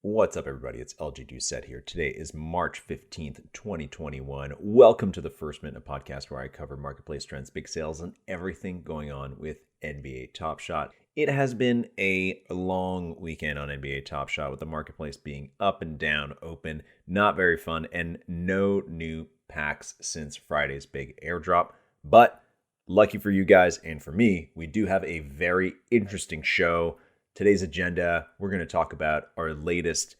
What's up, everybody? It's LgDoucet here. Today is March 15th, 2021. Welcome to the First Minute podcast where I cover marketplace trends, big sales, and everything going on with NBA Top Shot. It has been a long weekend on NBA Top Shot with the marketplace being up and down, open, not very fun, and no new packs since Friday's big airdrop. But lucky for you guys and for me, we do have a very interesting show. Today's agenda, we're going to talk about our latest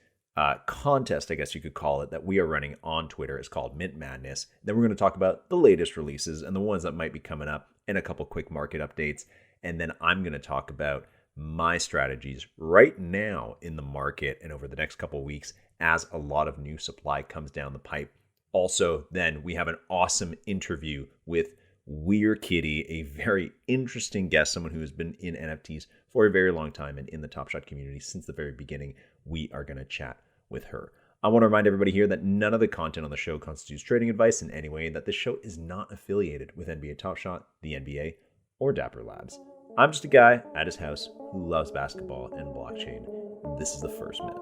contest, I guess you could call it, that we are running on Twitter. It's called Mint Madness. Then we're going to talk about the latest releases and the ones that might be coming up and a couple quick market updates. And then I'm going to talk about my strategies right now in the market and over the next couple of weeks as a lot of new supply comes down the pipe. Also, then we have an awesome interview with WereKitty, a very interesting guest, someone who has been in NFTs for a very long time and in the Top Shot community since the very beginning. We are going to chat with her. I want to remind everybody here that none of the content on the show constitutes trading advice in any way, and that this show is not affiliated with NBA Top Shot, the NBA, or Dapper Labs. I'm just a guy at his house who loves basketball and blockchain. This is the First Minute.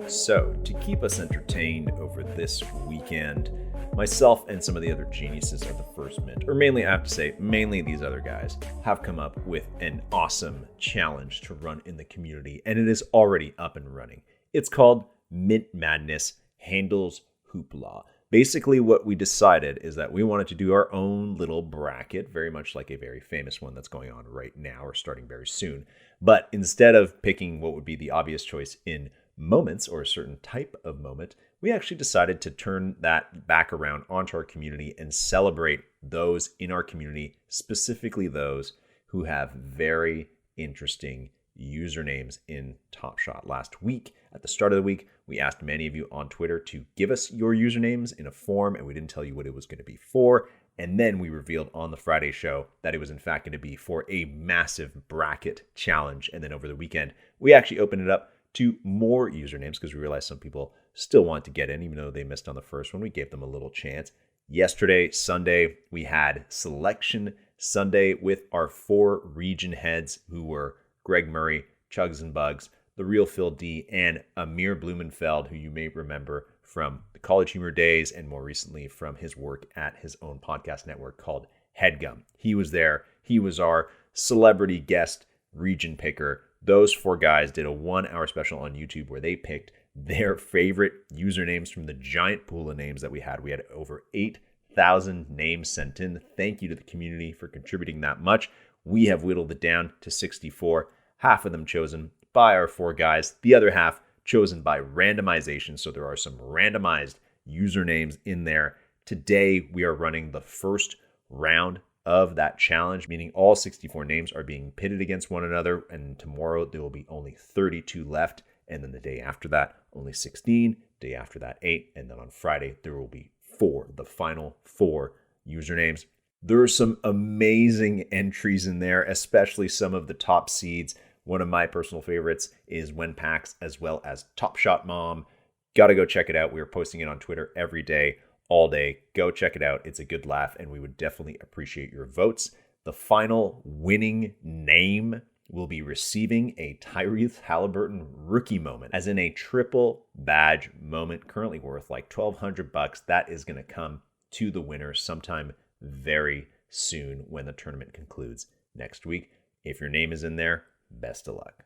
So, to keep us entertained over this weekend, myself and some of the other geniuses of the First Mint, or mainly, I have to say, mainly these other guys, have come up with an awesome challenge to run in the community, and it is already up and running. It's called Mint Madness Handles Hoopla. Basically, what we decided is that we wanted to do our own little bracket, very much like a very famous one that's going on right now or starting very soon. But instead of picking what would be the obvious choice in moments or a certain type of moment, we actually decided to turn that back around onto our community and celebrate those in our community, specifically those who have very interesting usernames in Top Shot. Last week, at the start of the week, we asked many of you on Twitter to give us your usernames in a form, and we didn't tell you what it was going to be for. And then we revealed on the Friday show that it was in fact going to be for a massive bracket challenge. And then over the weekend, we actually opened it up to more usernames because we realized some people still want to get in, even though they missed on the first one. We gave them a little chance. Yesterday, Sunday, we had Selection Sunday with our 4 region heads who were Greg Murray, Chugs and Bugs, The Real Phil D, and Amir Blumenfeld, who you may remember from the College Humor days and more recently from his work at his own podcast network called Headgum. He was there. He was our celebrity guest region picker. Those 4 guys did a 1-hour special on YouTube where they picked their favorite usernames from the giant pool of names that we had. We had over 8,000 names sent in. Thank you to the community for contributing that much. We have whittled it down to 64, half of them chosen by our 4 guys, the other half chosen by randomization. So there are some randomized usernames in there. Today, we are running the first round of that challenge, meaning all 64 names are being pitted against one another, and tomorrow there will be only 32 left, and then the day after that only 16, day after that 8, and then on Friday there will be 4, the final 4 usernames. There are some amazing entries in there, especially some of the top seeds. One of my personal favorites is WenPax as well as Top Shot Mom. Gotta go check it out. We are posting it on Twitter every day, all day. Go check it out. It's a good laugh, and we would definitely appreciate your votes. The final winning name will be receiving a Tyrese Halliburton rookie moment, as in a triple badge moment, currently worth like $1,200. That is going to come to the winner sometime very soon when the tournament concludes next week. If your name is in there, best of luck.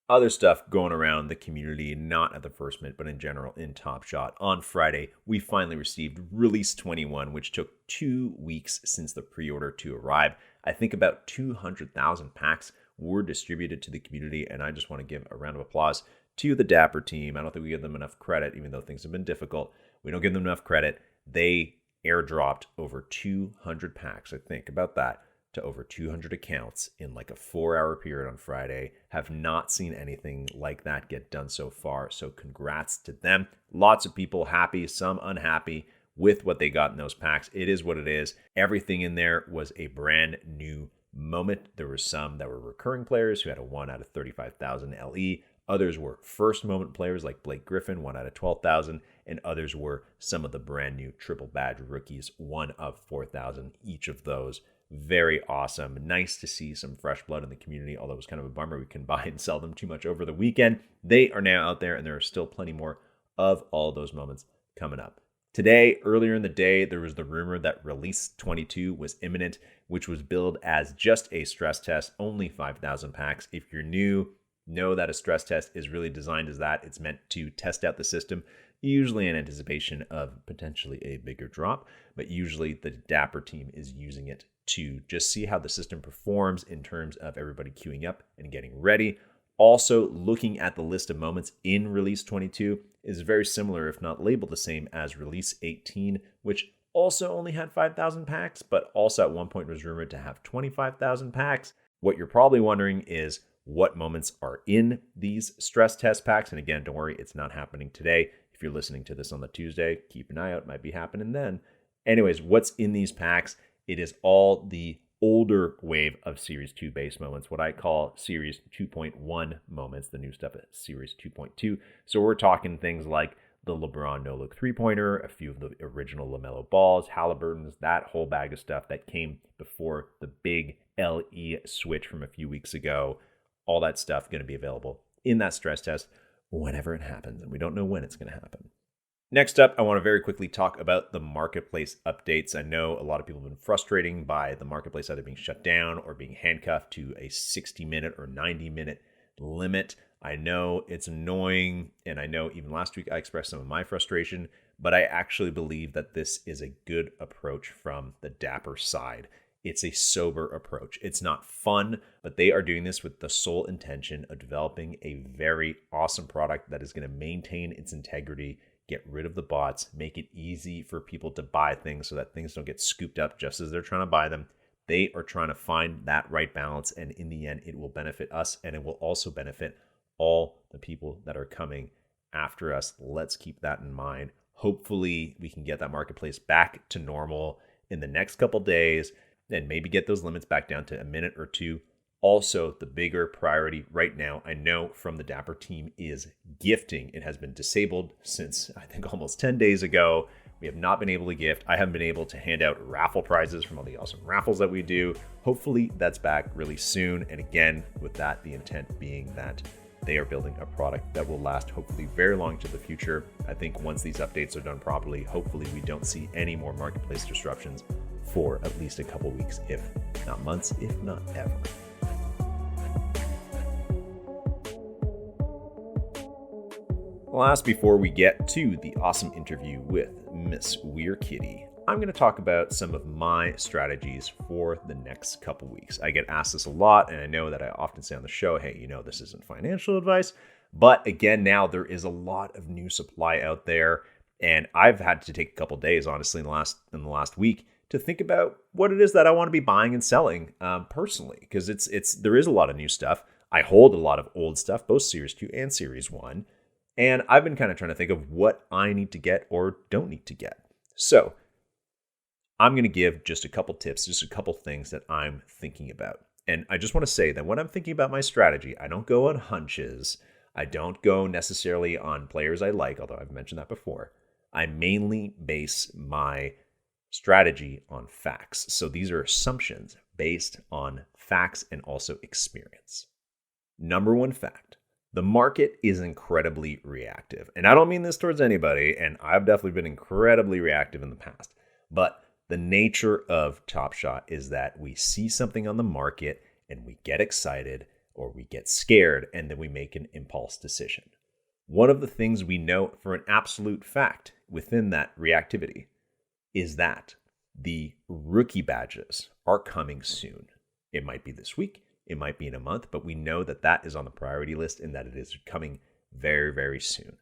Other stuff going around the community, not at the First Mint, but in general in Top Shot. On Friday, we finally received Release 21, which took 2 weeks since the pre-order to arrive. I think about 200,000 packs were distributed to the community, and I just want to give a round of applause to the Dapper team. I don't think we give them enough credit, even though things have been difficult. We don't give them enough credit. They airdropped over 200 packs. I think about that, to over 200 accounts in like a 4-hour period on Friday. Have not seen anything like that get done so far. So congrats to them. Lots of people happy, some unhappy with what they got in those packs. It is what it is. Everything in there was a brand new moment. There were some that were recurring players who had a 1 out of 35,000 LE. Others were first moment players like Blake Griffin, 1 out of 12,000, and others were some of the brand new triple badge rookies, 1 of 4,000. Each of those very awesome. Nice to see some fresh blood in the community, although it was kind of a bummer we couldn't buy and sell them too much over the weekend. They are now out there, and there are still plenty more of all those moments coming up. Today, earlier in the day, there was the rumor that release 22 was imminent, which was billed as just a stress test, only 5,000 packs. If you're new, know that a stress test is really designed as that. It's meant to test out the system, usually in anticipation of potentially a bigger drop, but usually the Dapper team is using it to just see how the system performs in terms of everybody queuing up and getting ready. Also, looking at the list of moments in release 22 is very similar, if not labeled the same, as release 18, which also only had 5,000 packs, but also at one point was rumored to have 25,000 packs. What you're probably wondering is what moments are in these stress test packs. And again, don't worry, it's not happening today. If you're listening to this on the Tuesday, keep an eye out, it might be happening then. Anyways, what's in these packs? It is all the older wave of Series 2 base moments, what I call Series 2.1 moments, the new stuff at Series 2.2. So we're talking things like the LeBron no-look three-pointer, a few of the original Lamelo balls, Halliburton's, that whole bag of stuff that came before the big LE switch from a few weeks ago. All that stuff going to be available in that stress test whenever it happens, and we don't know when it's going to happen. Next up, I want to very quickly talk about the marketplace updates. I know a lot of people have been frustrated by the marketplace either being shut down or being handcuffed to a 60-minute or 90-minute limit. I know it's annoying, and I know even last week I expressed some of my frustration, but I actually believe that this is a good approach from the Dapper side. It's a sober approach. It's not fun, but they are doing this with the sole intention of developing a very awesome product that is going to maintain its integrity, get rid of the bots, make it easy for people to buy things so that things don't get scooped up just as they're trying to buy them. They are trying to find that right balance, and in the end, it will benefit us, and it will also benefit all the people that are coming after us. Let's keep that in mind. Hopefully, we can get that marketplace back to normal in the next couple days, and maybe get those limits back down to a minute or two. Also, the bigger priority right now, I know from the Dapper team, is gifting. It has been disabled since, I think, almost 10 days ago. We have not been able to gift. I haven't been able to hand out raffle prizes from all the awesome raffles that we do. Hopefully, that's back really soon. And again, with that, the intent being that they are building a product that will last hopefully very long to the future. I think once these updates are done properly, hopefully we don't see any more marketplace disruptions for at least a couple weeks, if not months, if not ever. Last, before we get to the awesome interview with Miss WereKitty, I'm going to talk about some of my strategies for the next couple weeks. I get asked this a lot, and I know that I often say on the show, hey, this isn't financial advice. But again, now there is a lot of new supply out there, and I've had to take a couple days, honestly, in the last week to think about what it is that I want to be buying and selling personally, because there is a lot of new stuff. I hold a lot of old stuff, both Series 2 and Series 1. And I've been kind of trying to think of what I need to get or don't need to get. So I'm going to give just a couple tips, just a couple things that I'm thinking about. And I just want to say that when I'm thinking about my strategy, I don't go on hunches. I don't go necessarily on players I like, although I've mentioned that before. I mainly base my strategy on facts. So these are assumptions based on facts and also experience. Number one fact. The market is incredibly reactive. And I don't mean this towards anybody, and I've definitely been incredibly reactive in the past. But the nature of Top Shot is that we see something on the market and we get excited or we get scared, and then we make an impulse decision. One of the things we know for an absolute fact within that reactivity is that the rookie badges are coming soon. It might be this week. It might be in a month, but we know that that is on the priority list and that it is coming very, very soon.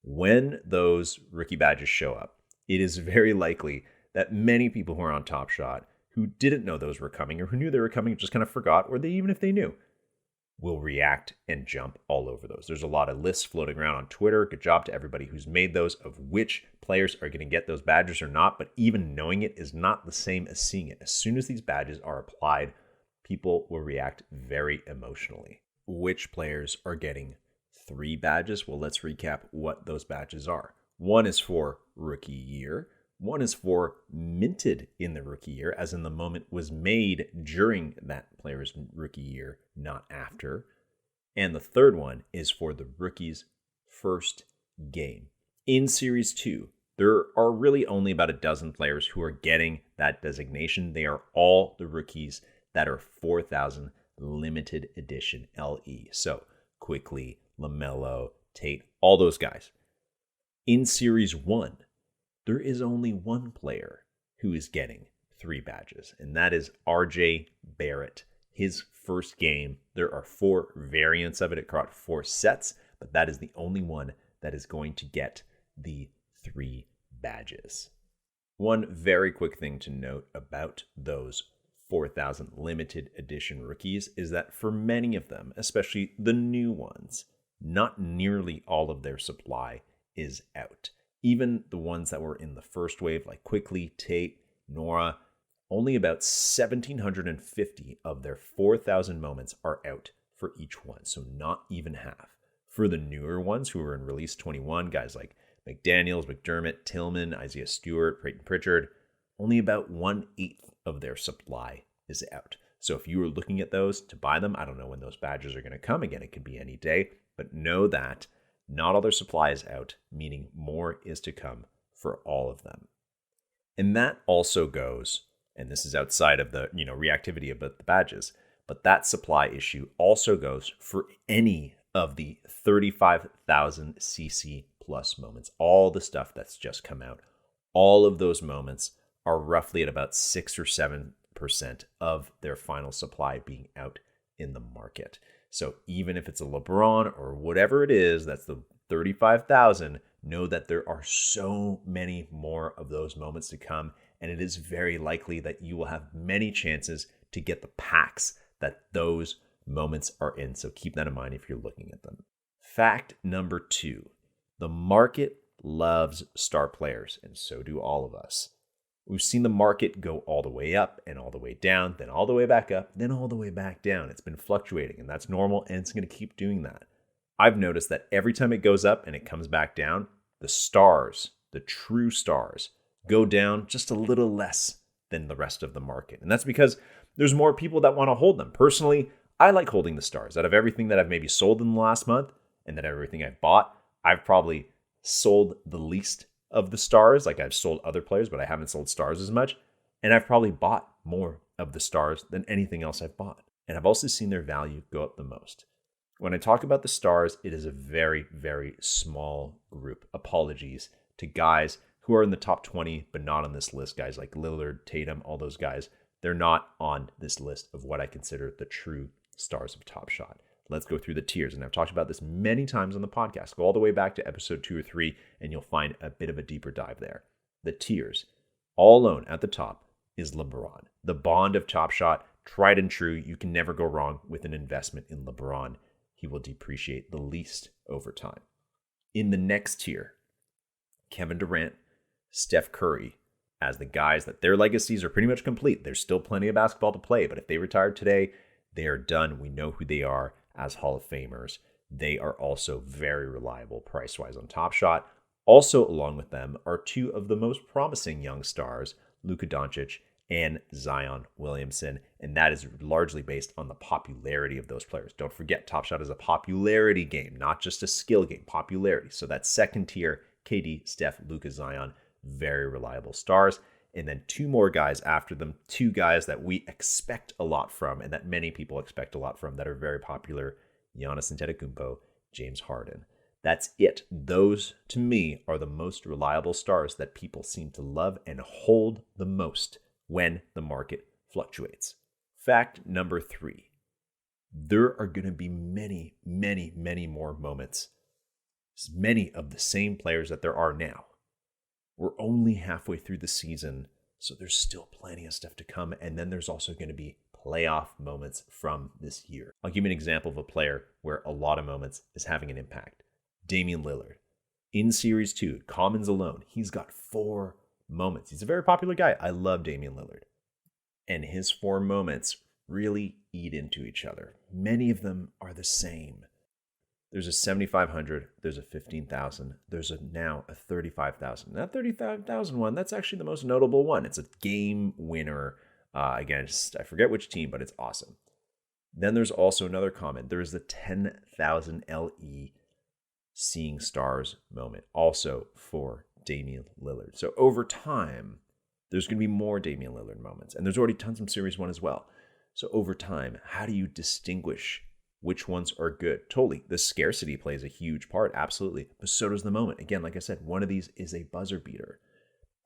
When those rookie badges show up, it is very likely that many people who are on Top Shot who didn't know those were coming or who knew they were coming just kind of forgot, or even if they knew, will react and jump all over those. There's a lot of lists floating around on Twitter. Good job to everybody who's made those of which players are going to get those badges or not, but even knowing it is not the same as seeing it. As soon as these badges are applied, people will react very emotionally. Which players are getting 3 badges. Well, let's recap what those badges are. One is for rookie year. One is for minted in the rookie year, as in the moment was made during that player's rookie year, not after. And the third one is for the rookie's first game. In Series 2, there are really only about a dozen players who are getting that designation. They are all the rookies that are 4,000 limited edition LE. So Quickly, Lamelo, Tate, all those guys. In Series 1, there is only one player who is getting 3 badges, and that is RJ Barrett. His first game, there are 4 variants of it. It got 4 sets, but that is the only one that is going to get the 3 badges. One very quick thing to note about those 4,000 limited edition rookies is that for many of them, especially the new ones, not nearly all of their supply is out. Even the ones that were in the first wave, like Quickly, Tate, Nora, only about 1,750 of their 4,000 moments are out for each one, so not even half. For the newer ones who are in Release 21, guys like McDaniels, McDermott, Tillman, Isaiah Stewart, Peyton Pritchard, only about 1/8 of their supply is out. So if you were looking at those to buy them, I don't know when those badges are going to come. Again, it could be any day, but know that not all their supply is out, meaning more is to come for all of them. And that also goes, and this is outside of the reactivity of the badges, but that supply issue also goes for any of the 35,000 CC plus moments, all the stuff that's just come out. All of those moments are roughly at about 6 or 7% of their final supply being out in the market. So even if it's a LeBron or whatever it is, that's the 35,000, know that there are so many more of those moments to come, and it is very likely that you will have many chances to get the packs that those moments are in. So keep that in mind if you're looking at them. Fact number 2, the market loves star players, and so do all of us. We've seen the market go all the way up and all the way down, then all the way back up, then all the way back down. It's been fluctuating, and that's normal, and it's going to keep doing that. I've noticed that every time it goes up and it comes back down, the stars, the true stars, go down just a little less than the rest of the market. And that's because there's more people that want to hold them. Personally, I like holding the stars. Out of everything that I've maybe sold in the last month and that everything I've bought, I've probably sold the least of the stars. Like I've sold other players, but I haven't sold stars as much. And I've probably bought more of the stars than anything else I've bought. And I've also seen their value go up the most. When I talk about the stars, it is a very, very small group. Apologies to guys who are in the top 20, but not on this list. Guys like Lillard, Tatum, all those guys, they're not on this list of what I consider the true stars of Top Shot. Let's go through the tiers. And I've talked about this many times on the podcast. Go all the way back to episode 2 or 3, and you'll find a bit of a deeper dive there. The tiers, all alone at the top, is LeBron. The bond of Top Shot, tried and true. You can never go wrong with an investment in LeBron. He will depreciate the least over time. In the next tier, Kevin Durant, Steph Curry, as the guys that their legacies are pretty much complete. There's still plenty of basketball to play, but if they retire today, they are done. We know who they are as Hall of Famers. They are also very reliable price-wise on Top Shot. Also, along with them are 2 of the most promising young stars, Luka Doncic and Zion Williamson, and that is largely based on the popularity of those players. Don't forget, Top Shot is a popularity game, not just a skill game, popularity. So that second tier, KD, Steph, Luka, Zion, very reliable stars. And then 2 more guys after them, 2 guys that we expect a lot from and that many people expect a lot from that are very popular, Giannis Antetokounmpo, James Harden. That's it. Those, to me, are the most reliable stars that people seem to love and hold the most when the market fluctuates. Fact number 3, there are going to be many, many, many more moments. Many of the same players that there are now. We're only halfway through the season, so there's still plenty of stuff to come. And then there's also going to be playoff moments from this year. I'll give you an example of a player where a lot of moments is having an impact. Damian Lillard. In Series 2, Commons alone, he's got 4 moments. He's a very popular guy. I love Damian Lillard. And his 4 moments really eat into each other. Many of them are the same. There's a 7,500, there's a 15,000, there's now a 35,000. That 35,000 one, that's actually the most notable one. It's a game winner against, I forget which team, but it's awesome. Then there's also another comment. There is the 10,000 LE Seeing Stars moment, also for Damian Lillard. So over time, there's going to be more Damian Lillard moments. And there's already tons from Series 1 as well. So over time, how do you distinguish which ones are good? Totally. The scarcity plays a huge part, absolutely. But so does the moment. Again, like I said, one of these is a buzzer beater.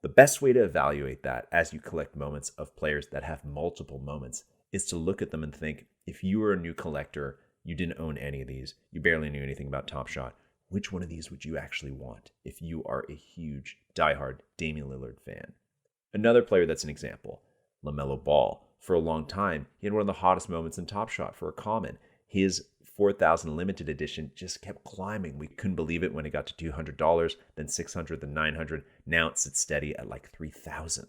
The best way to evaluate that as you collect moments of players that have multiple moments is to look at them and think, if you were a new collector, you didn't own any of these, you barely knew anything about Top Shot, which one of these would you actually want if you are a huge, diehard Damian Lillard fan? Another player that's an example, Lamelo Ball. For a long time, he had one of the hottest moments in Top Shot for a common. His 4,000 limited edition just kept climbing. We couldn't believe it when it got to $200, then $600, then $900. Now it sits steady at like $3,000.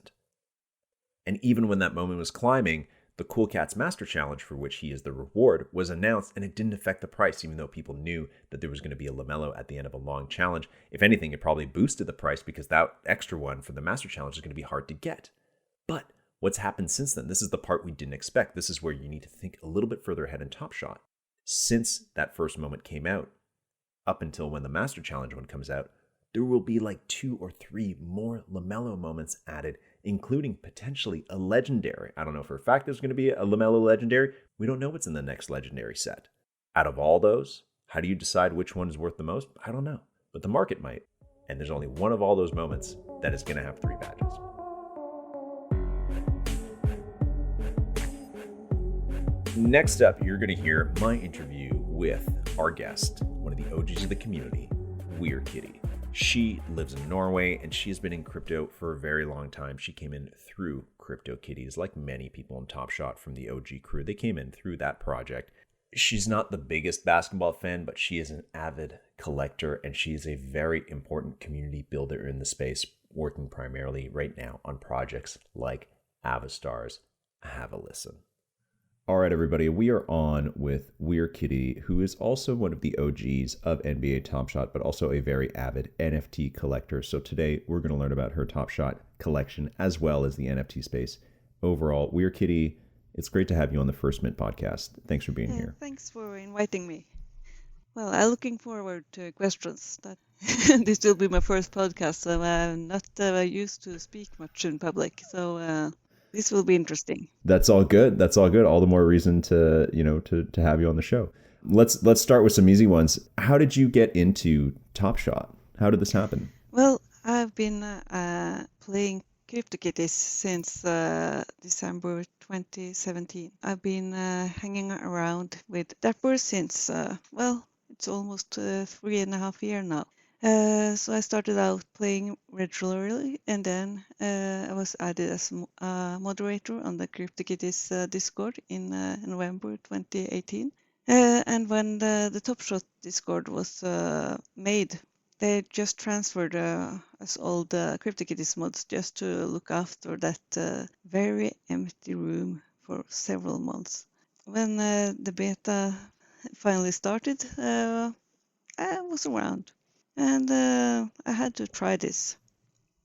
And even when that moment was climbing, the Cool Cats Master Challenge, for which he is the reward, was announced, and it didn't affect the price, even though people knew that there was going to be a Lamelo at the end of a long challenge. If anything, it probably boosted the price because that extra one for the Master Challenge is going to be hard to get. But what's happened since then? This is the part we didn't expect. This is where you need to think a little bit further ahead in Top Shot. Since that first moment came out, up until when the Master Challenge one comes out, there will be like 2 or 3 more Lamelo moments added, including potentially a legendary. I don't know for a fact there's going to be a Lamelo legendary. We don't know what's in the next legendary set. Out of all those, how do you decide which one is worth the most? I don't know, but the market might. And there's only one of all those moments that is going to have 3 badges. Next up, you're going to hear my interview with our guest, one of the OGs of the community, WereKitty. She lives in Norway, and she has been in crypto for a very long time. She came in through Cryptokitties, like many people in Top Shot from the OG crew. They came in through that project. She's not the biggest basketball fan, but she is an avid collector, and she is a very important community builder in the space, working primarily right now on projects like Avastars. Have a listen. All right, everybody, we are on with WereKitty, who is also one of the OGs of NBA Top Shot, but also a very avid NFT collector. So today we're going to learn about her Top Shot collection as well as the NFT space. Overall, WereKitty, it's great to have you on the First Mint podcast. Thanks for being here. Thanks for inviting me. Well, I'm looking forward to questions. This will be my first podcast, so I'm not used to speak much in public. So this will be interesting. That's all good. That's all good. All the more reason to have you on the show. Let's start with some easy ones. How did you get into Top Shot? How did this happen? Well, I've been playing Cryptokitties since December 2017. I've been hanging around with Dapper since, it's almost 3.5 years now. So I started out playing regularly, and then I was added as a moderator on the Cryptokitties Discord in November 2018. And when the Top Shot Discord was made, they just transferred us all the Cryptokitties mods just to look after that very empty room for several months. When the beta finally started, I was around. And I had to try this.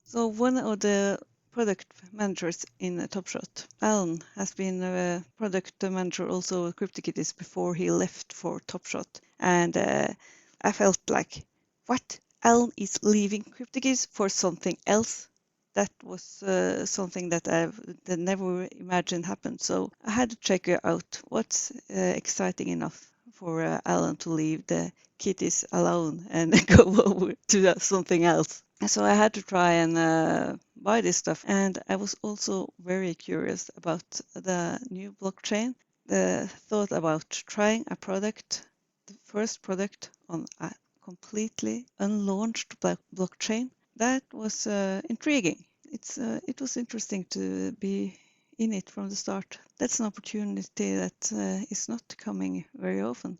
So one of the product managers in Top Shot, Alan, has been a product manager also at Cryptokitties before he left for Top Shot. And I felt like, what? Alan is leaving Cryptokitties for something else? That was something that I never imagined happened. So I had to check out what's exciting enough for Alan to leave the kitties alone and go over to something else. So I had to try and buy this stuff. And I was also very curious about the new blockchain. The thought about trying a product, the first product on a completely unlaunched blockchain, that was intriguing. It was interesting to be in it from the start. That's an opportunity that is not coming very often.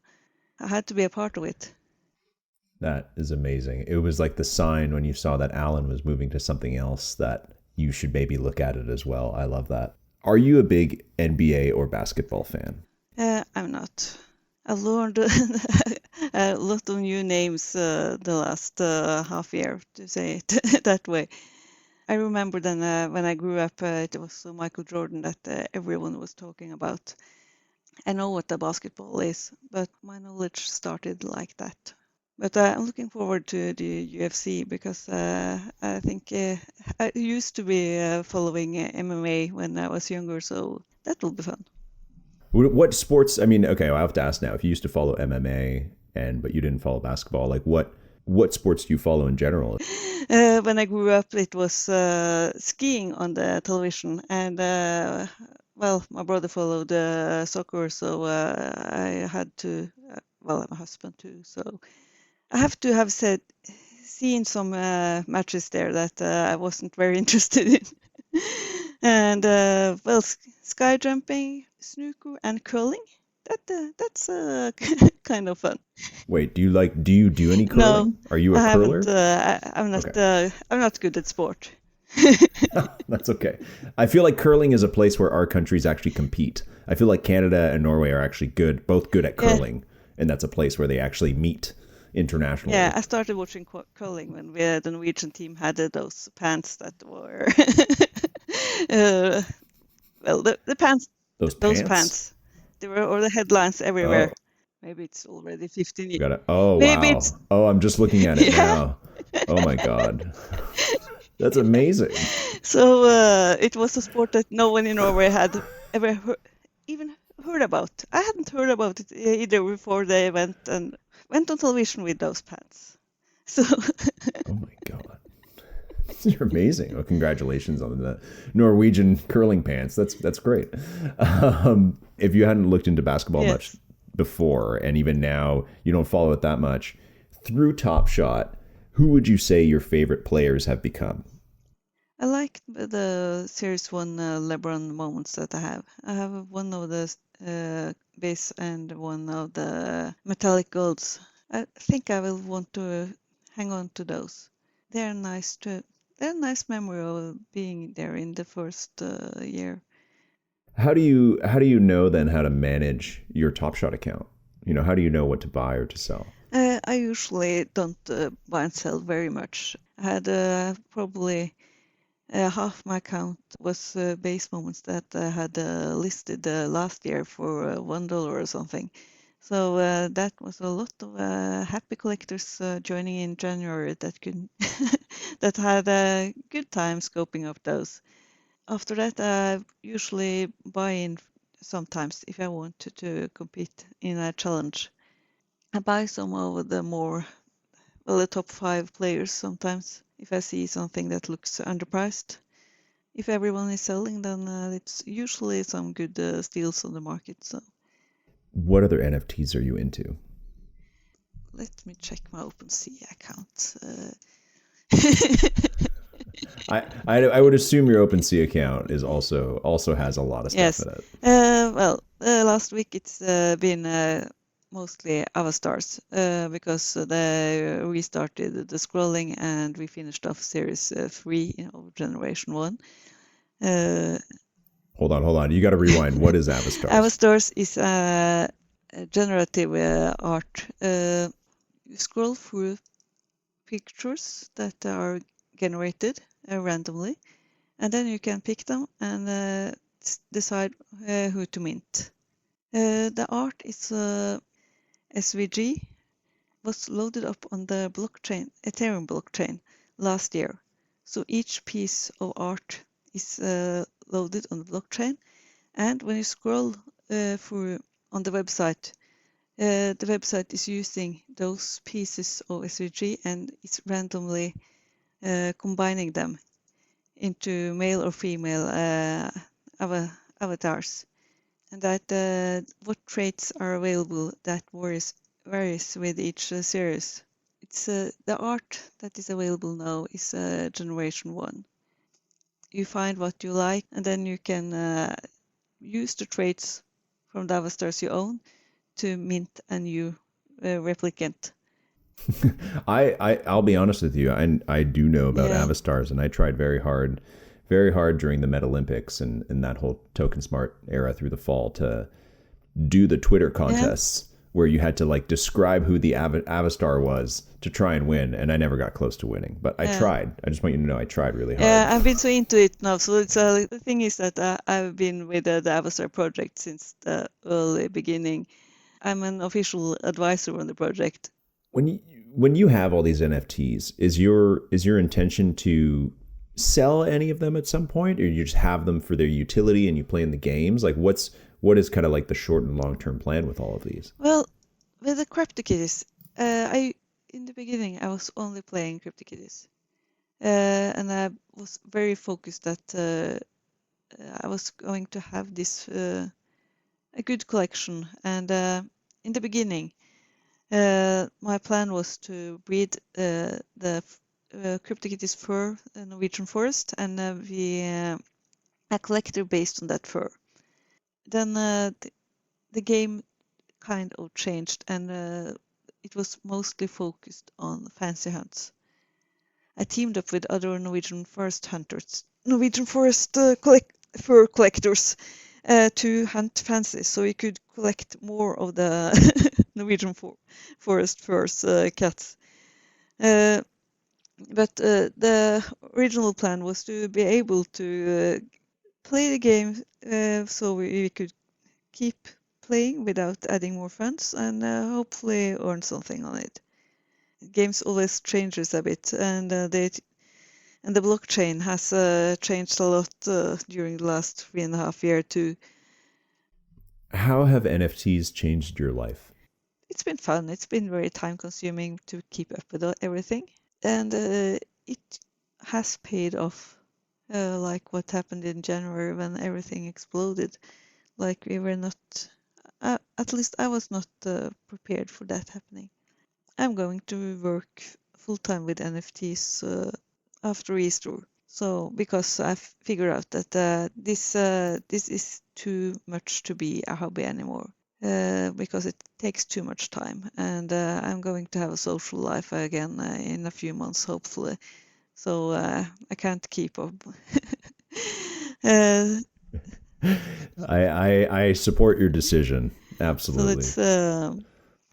I had to be a part of it. That is amazing. It was like the sign when you saw that Alan was moving to something else that you should maybe look at it as well. I love that. Are you a big NBA or basketball fan? I'm not. I've learned a lot of new names the last half year, to say it that way. I remember then when I grew up, it was Michael Jordan that everyone was talking about. I know what the basketball is, but my knowledge started like that. But I'm looking forward to the UFC because I think I used to be following MMA when I was younger, so that will be fun. What sports? I mean, okay, I have to ask now. If you used to follow MMA but you didn't follow basketball, like what sports do you follow in general? When I grew up, it was skiing on the television, and well, my brother followed soccer, so I had to. Well, I'm a husband too, so I have to have seen some matches there that I wasn't very interested in. And well, sky jumping, snooker, and curling. That's kind of fun. Wait, do you do any No, curling? Are you a I haven't. curler? I'm not. Okay. I'm not good at sport. That's okay. I feel like curling is a place where our countries actually compete. I feel like Canada and Norway are actually both good at Yeah. curling, and that's a place where they actually meet internationally. Yeah, I started watching curling when the Norwegian team had those pants that were well, the pants, Those those pants? pants. They were all the headlines everywhere. Oh, Maybe it's already 15 I years. got it. Oh, Maybe it's wow. Oh, I'm just looking at it yeah. now. Oh my God. That's amazing. So it was a sport that no one in Norway had ever even heard about. I hadn't heard about it either before they went on television with those pants. So Oh my God. You're amazing. Oh, congratulations on the Norwegian curling pants. That's great. If you hadn't looked into basketball much yes, before, and even now you don't follow it that much, through Top Shot, who would you say your favorite players have become? I like the Series 1 LeBron moments that I have. I have one of the base and one of the metallic golds. I think I will want to hang on to those. They're nice to. They're a nice memory of being there in the first year. How do you know then how to manage your Top Shot account? How do you know what to buy or to sell? I usually don't buy and sell very much. I had probably half my account was base moments that I had listed last year for $1 or something. So that was a lot of happy collectors joining in January that could that had a good time scoping up those. After that, I usually buy in sometimes if I want to compete in a challenge. I buy some of the more, well, the top 5 players sometimes if I see something that looks underpriced. If everyone is selling, then it's usually some good steals on the market. So What other NFTs are you into? let me check my OpenSea account. I would assume your OpenSea account is also has a lot of stuff Yes. in it. Well, last week it's been mostly Avastars because they restarted the scrolling and we finished off Series 3 of Generation 1. Hold on. You got to rewind. What is Avastars? Avastars is a generative art. You scroll through pictures that are generated randomly, and then you can pick them and decide who to mint. The art is SVG, was loaded up on the blockchain, Ethereum blockchain, last year. So each piece of art is loaded on the blockchain, and when you scroll through on the website is using those pieces of SVG and it's randomly combining them into male or female avatars. And that what traits are available that varies with each series. It's the art that is available now is Generation 1. You find what you like and then you can use the traits from the avatars you own to mint a new replicant. I'll be honest with you. I do know about Yeah. Avastars, and I tried very hard during the Meta Olympics and that whole Token Smart era through the fall to do the Twitter contests where you had to like describe who the Avastar was to try and win, and I never got close to winning, but I tried. I just want you to know I tried really hard. Yeah, I've been so into it now. So it's the thing is that I've been with the Avastar project since the early beginning. I'm an official advisor on the project. When you have all these NFTs, is your intention to sell any of them at some point, or you just have them for their utility and you play in the games? Like what is kind of like the short and long term plan with all of these? Well, with the Cryptokitties, I in the beginning I was only playing Cryptokitties, and I was very focused that I was going to have this a good collection. And in the beginning, my plan was to breed the Cryptokitties fur, Norwegian forest, and be a collector based on that fur. Then the game kind of changed, and it was mostly focused on fancy hunts. I teamed up with other Norwegian forest hunters, Norwegian forest fur collectors, to hunt fancy, so we could collect more of the Norwegian forest furs cats. But the original plan was to be able to play the game so we could keep playing without adding more funds and hopefully earn something on it. Games always changes a bit, and the blockchain has changed a lot during the last 3.5 years too. How have NFTs changed your life? It's been fun. It's been very time consuming to keep up with everything, and it has paid off. Like what happened in January when everything exploded. Like we were not, at least I was not prepared for that happening. I'm going to work full time with NFTs after Easter. So because I figured out that this is too much to be a hobby anymore. Because it takes too much time, and I'm going to have a social life again in a few months, hopefully. So I can't keep up. I support your decision. Absolutely. So it's the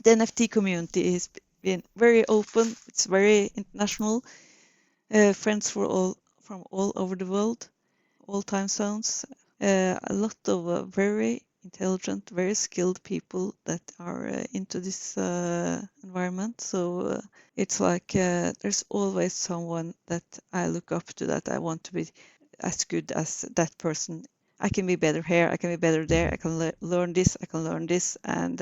NFT community has been very open. It's very international. Friends from all over the world, all time zones. A lot of very intelligent, very skilled people that are into this environment. So it's like there's always someone that I look up to, that I want to be as good as that person. I can be better here, I can be better there, I can learn this, I can learn this, and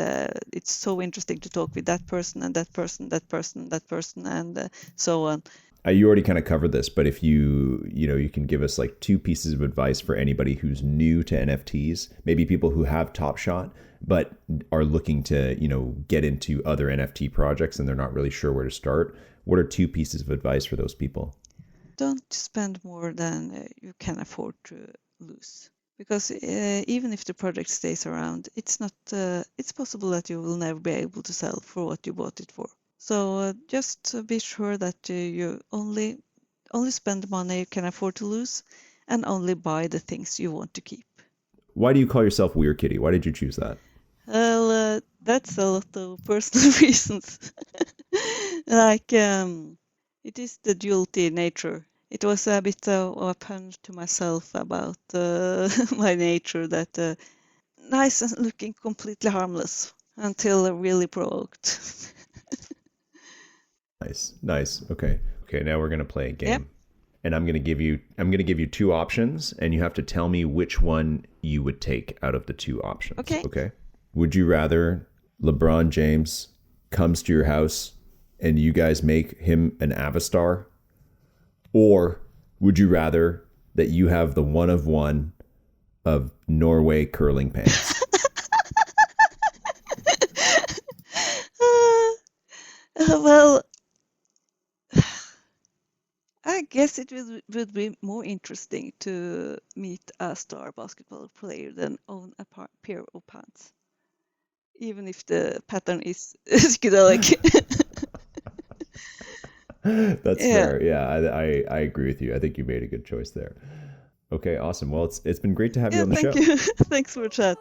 it's so interesting to talk with that person and that person, that person, that person, and so on. You already kind of covered this, but if you can give us like 2 pieces of advice for anybody who's new to NFTs, maybe people who have Top Shot but are looking to, get into other NFT projects and they're not really sure where to start. What are 2 pieces of advice for those people? Don't spend more than you can afford to lose. Because even if the project stays around, it's not. It's possible that you will never be able to sell for what you bought it for. So just be sure that you only spend money you can afford to lose, and only buy the things you want to keep. Why do you call yourself WereKitty? Why did you choose that? Well, that's a lot of personal reasons. Like it is the duality nature. It was a bit of a pun to myself about my nature, that nice and looking completely harmless until really provoked. Nice. Okay. Now we're gonna play a game, Yep. and I'm gonna give you 2 options, and you have to tell me which one you would take out of the 2 options. Okay. Okay. Would you rather LeBron James comes to your house and you guys make him an Avastar? Or would you rather that you have the one of one of Norway curling pants? Well, I guess it would be more interesting to meet a star basketball player than own a pair of pants, even if the pattern is psychedelic. That's Yeah. fair. Yeah, I agree with you. I think you made a good choice there. Okay, awesome. Well, it's been great to have you Yeah, on the show. thank you. Thanks for the chat.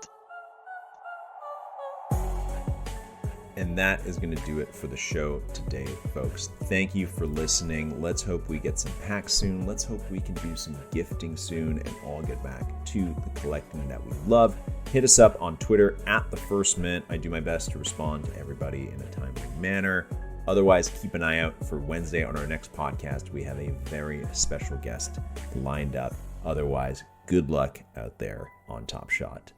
And that is going to do it for the show today, folks. Thank you for listening. Let's hope we get some packs soon. Let's hope we can do some gifting soon and all get back to the collecting that we love. Hit us up on Twitter at The First Mint. I do my best to respond to everybody in a timely manner. Otherwise, keep an eye out for Wednesday on our next podcast. We have a very special guest lined up. Otherwise, good luck out there on Top Shot.